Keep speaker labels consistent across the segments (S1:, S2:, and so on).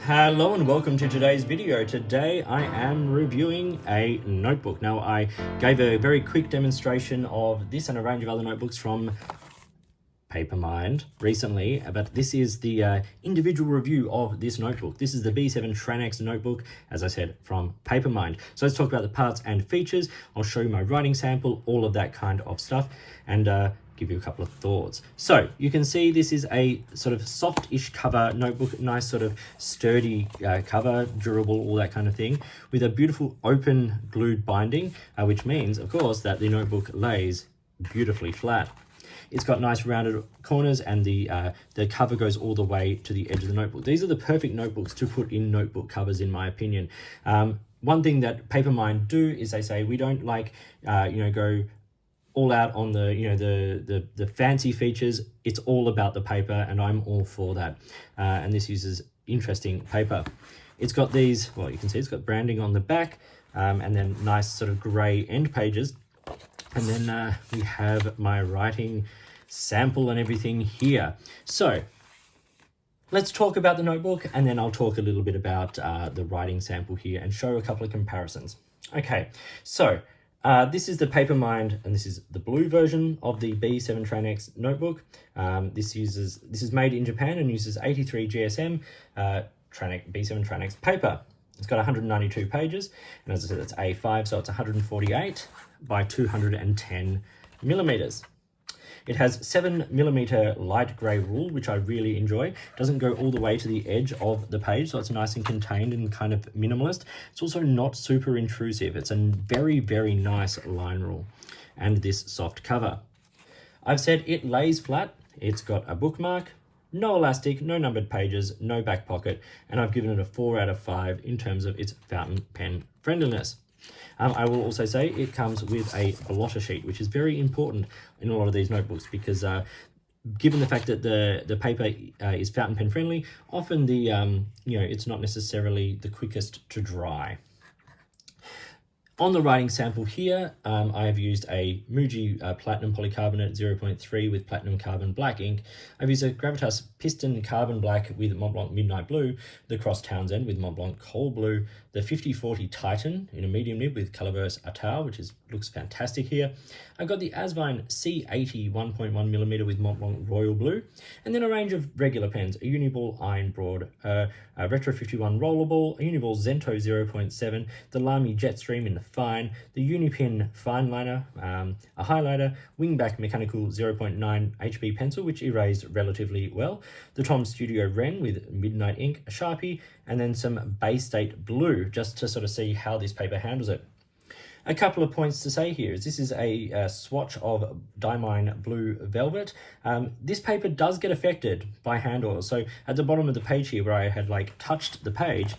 S1: Hello and welcome to today's video. Today I am reviewing a notebook. Now I gave a very quick demonstration of this and a range of other notebooks from Papermind recently, but this is the individual review of this notebook. This is the B7 Tranext notebook, as I said, from Papermind. So let's talk about the parts and features. I'll show you my writing sample, all of that kind of stuff, and give you a couple of thoughts. So you can see this is a sort of soft-ish cover notebook, nice sort of sturdy cover, durable, all that kind of thing, with a beautiful open glued binding, which means, of course, that the notebook lays beautifully flat. It's got nice rounded corners, and the cover goes all the way to the edge of the notebook. These are the perfect notebooks to put in notebook covers, in my opinion. One thing that Papermind do is they say we don't like, go all out on the fancy features. It's all about the paper, and I'm all for that. And this uses interesting paper. It's got these, well, you can see it's got branding on the back, and then nice sort of grey end pages. And then we have my writing sample and everything here. So let's talk about the notebook, and then I'll talk a little bit about the writing sample here and show a couple of comparisons. Okay, so this is the Papermind, and this is the blue version of the B7 Tranext notebook. This is made in Japan and uses 83 GSM B7 Tranext paper. It's got 192 pages, and as I said, it's A5, so it's 148 by 210 millimeters. It has 7mm light grey rule, which I really enjoy. It doesn't go all the way to the edge of the page, so it's nice and contained and kind of minimalist. It's also not super intrusive. It's a very, very nice line rule, and this soft cover. I've said it lays flat. It's got a bookmark, no elastic, no numbered pages, no back pocket, and I've given it a 4 out of 5 in terms of its fountain pen friendliness. I will also say it comes with a blotter sheet, which is very important in a lot of these notebooks because given the fact that the paper is fountain pen friendly, often the it's not necessarily the quickest to dry. On the writing sample here, I have used a Muji Platinum Polycarbonate 0.3 with Platinum Carbon Black ink. I've used a Gravitas Piston Carbon Black with Mont Blanc Midnight Blue, the Cross Townsend with Mont Blanc Coal Blue, the 5040 Titan in a medium nib with Colorverse Atau, which looks fantastic here. I've got the Asvine C80 1.1mm with Mont Blanc Royal Blue, and then a range of regular pens, a Uniball Iron Broad, a Retro 51 Rollerball, a Uniball Zento 0.7, the Lamy Jetstream in the Fine, the Unipin Fine Liner, a highlighter, Wingback Mechanical 0.9 HB pencil, which erased relatively well, the Tom Studio Ren with Midnight ink, a Sharpie, and then some Bay State Blue, just to sort of see how this paper handles it. A couple of points to say here is this is a swatch of Diamine Blue Velvet. This paper does get affected by hand oil. So at the bottom of the page here where I had touched the page,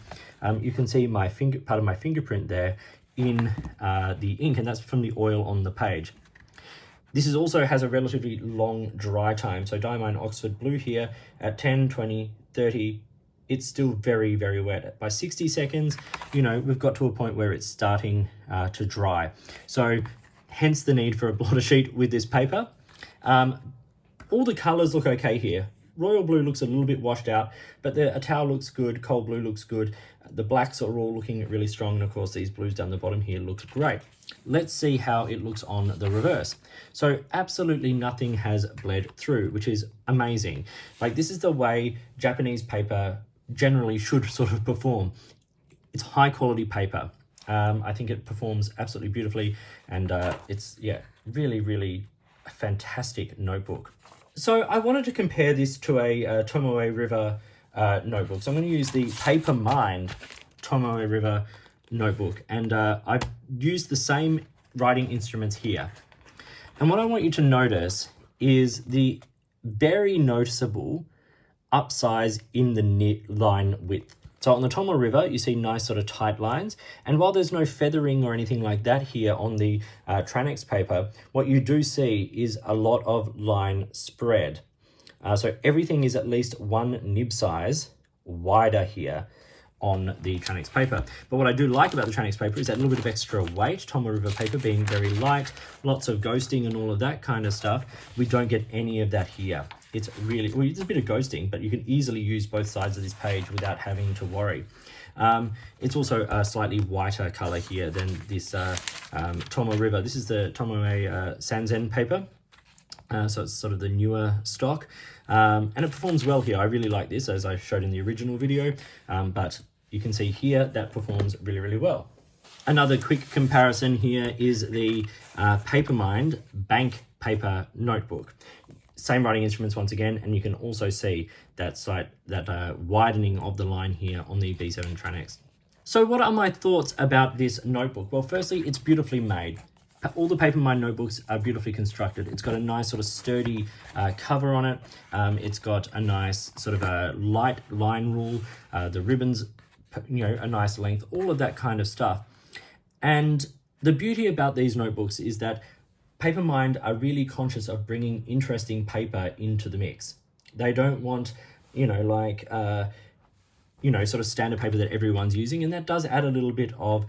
S1: you can see my part of my fingerprint there in the ink, and that's from the oil on the page. This also has a relatively long dry time. So Diamine Oxford Blue here at 10, 20, 30, it's still very, very wet. By 60 seconds, we've got to a point where it's starting to dry. So hence the need for a blotter sheet with this paper. All the colors look okay here. Royal Blue looks a little bit washed out, but the Atau looks good, Coal Blue looks good. The blacks are all looking really strong, and of course these blues down the bottom here look great. Let's see how it looks on the reverse. So absolutely nothing has bled through, which is amazing. This is the way Japanese paper generally should sort of perform. It's high quality paper. I think it performs absolutely beautifully, and it's really, really a fantastic notebook. So I wanted to compare this to a Tomoe River notebook. So I'm going to use the Papermind Tomoe River notebook, and I've used the same writing instruments here. And what I want you to notice is the very noticeable upsize in the line width. So on the Tomoe River, you see nice sort of tight lines. And while there's no feathering or anything like that here on the Tranext paper, what you do see is a lot of line spread. So everything is at least one nib size wider here on the Tranext paper. But what I do like about the Tranext paper is that little bit of extra weight. Tomoe River paper being very light, lots of ghosting and all of that kind of stuff. We don't get any of that here. It's really, well, it's a bit of ghosting, but you can easily use both sides of this page without having to worry. It's also a slightly whiter color here than this Tomoe River. This is the Tomoe Sanzen paper. So it's sort of the newer stock, and it performs well here. I really like this, as I showed in the original video, but you can see here that performs really, really well. Another quick comparison here is the Papermind Bank Paper Notebook. Same writing instruments once again, and you can also see that widening of the line here on the B7 Tranext. So what are my thoughts about this notebook? Well, firstly, it's beautifully made. All the Papermind notebooks are beautifully constructed. It's got a nice sort of sturdy cover on it. It's got a nice sort of a light line rule. The ribbons, a nice length, all of that kind of stuff. And the beauty about these notebooks is that Papermind are really conscious of bringing interesting paper into the mix. They don't want, sort of standard paper that everyone's using, and that does add a little bit of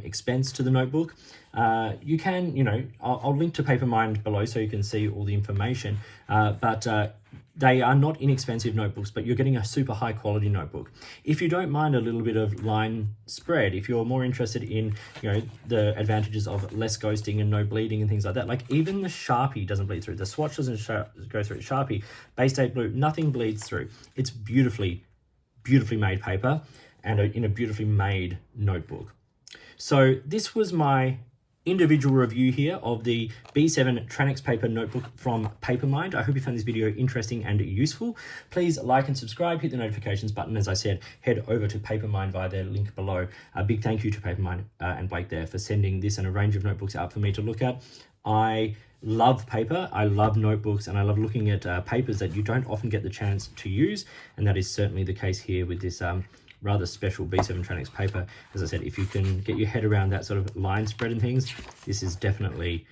S1: expense to the notebook. You can, I'll link to Papermind below so you can see all the information, but they are not inexpensive notebooks, but you're getting a super high quality notebook. If you don't mind a little bit of line spread, if you're more interested in, the advantages of less ghosting and no bleeding and things like that, like even the Sharpie doesn't bleed through, the swatch doesn't go through, Sharpie, Base Date Blue, nothing bleeds through. It's beautifully made paper and in a beautifully made notebook. So this was my individual review here of the B7 Tranext paper notebook from Papermind. I hope you found this video interesting and useful. Please like and subscribe, hit the notifications button. As I said, head over to Papermind via their link below. A big thank you to Papermind and Blake there for sending this and a range of notebooks out for me to look at. I love paper, I love notebooks, and I love looking at papers that you don't often get the chance to use, and that is certainly the case here with this rather special B7 Tranext paper. As I said, if you can get your head around that sort of line spread and things, this is definitely,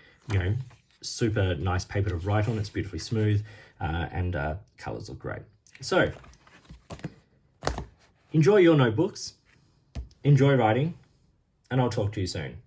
S1: super nice paper to write on. It's beautifully smooth, and colors look great. So, enjoy your notebooks, enjoy writing, and I'll talk to you soon.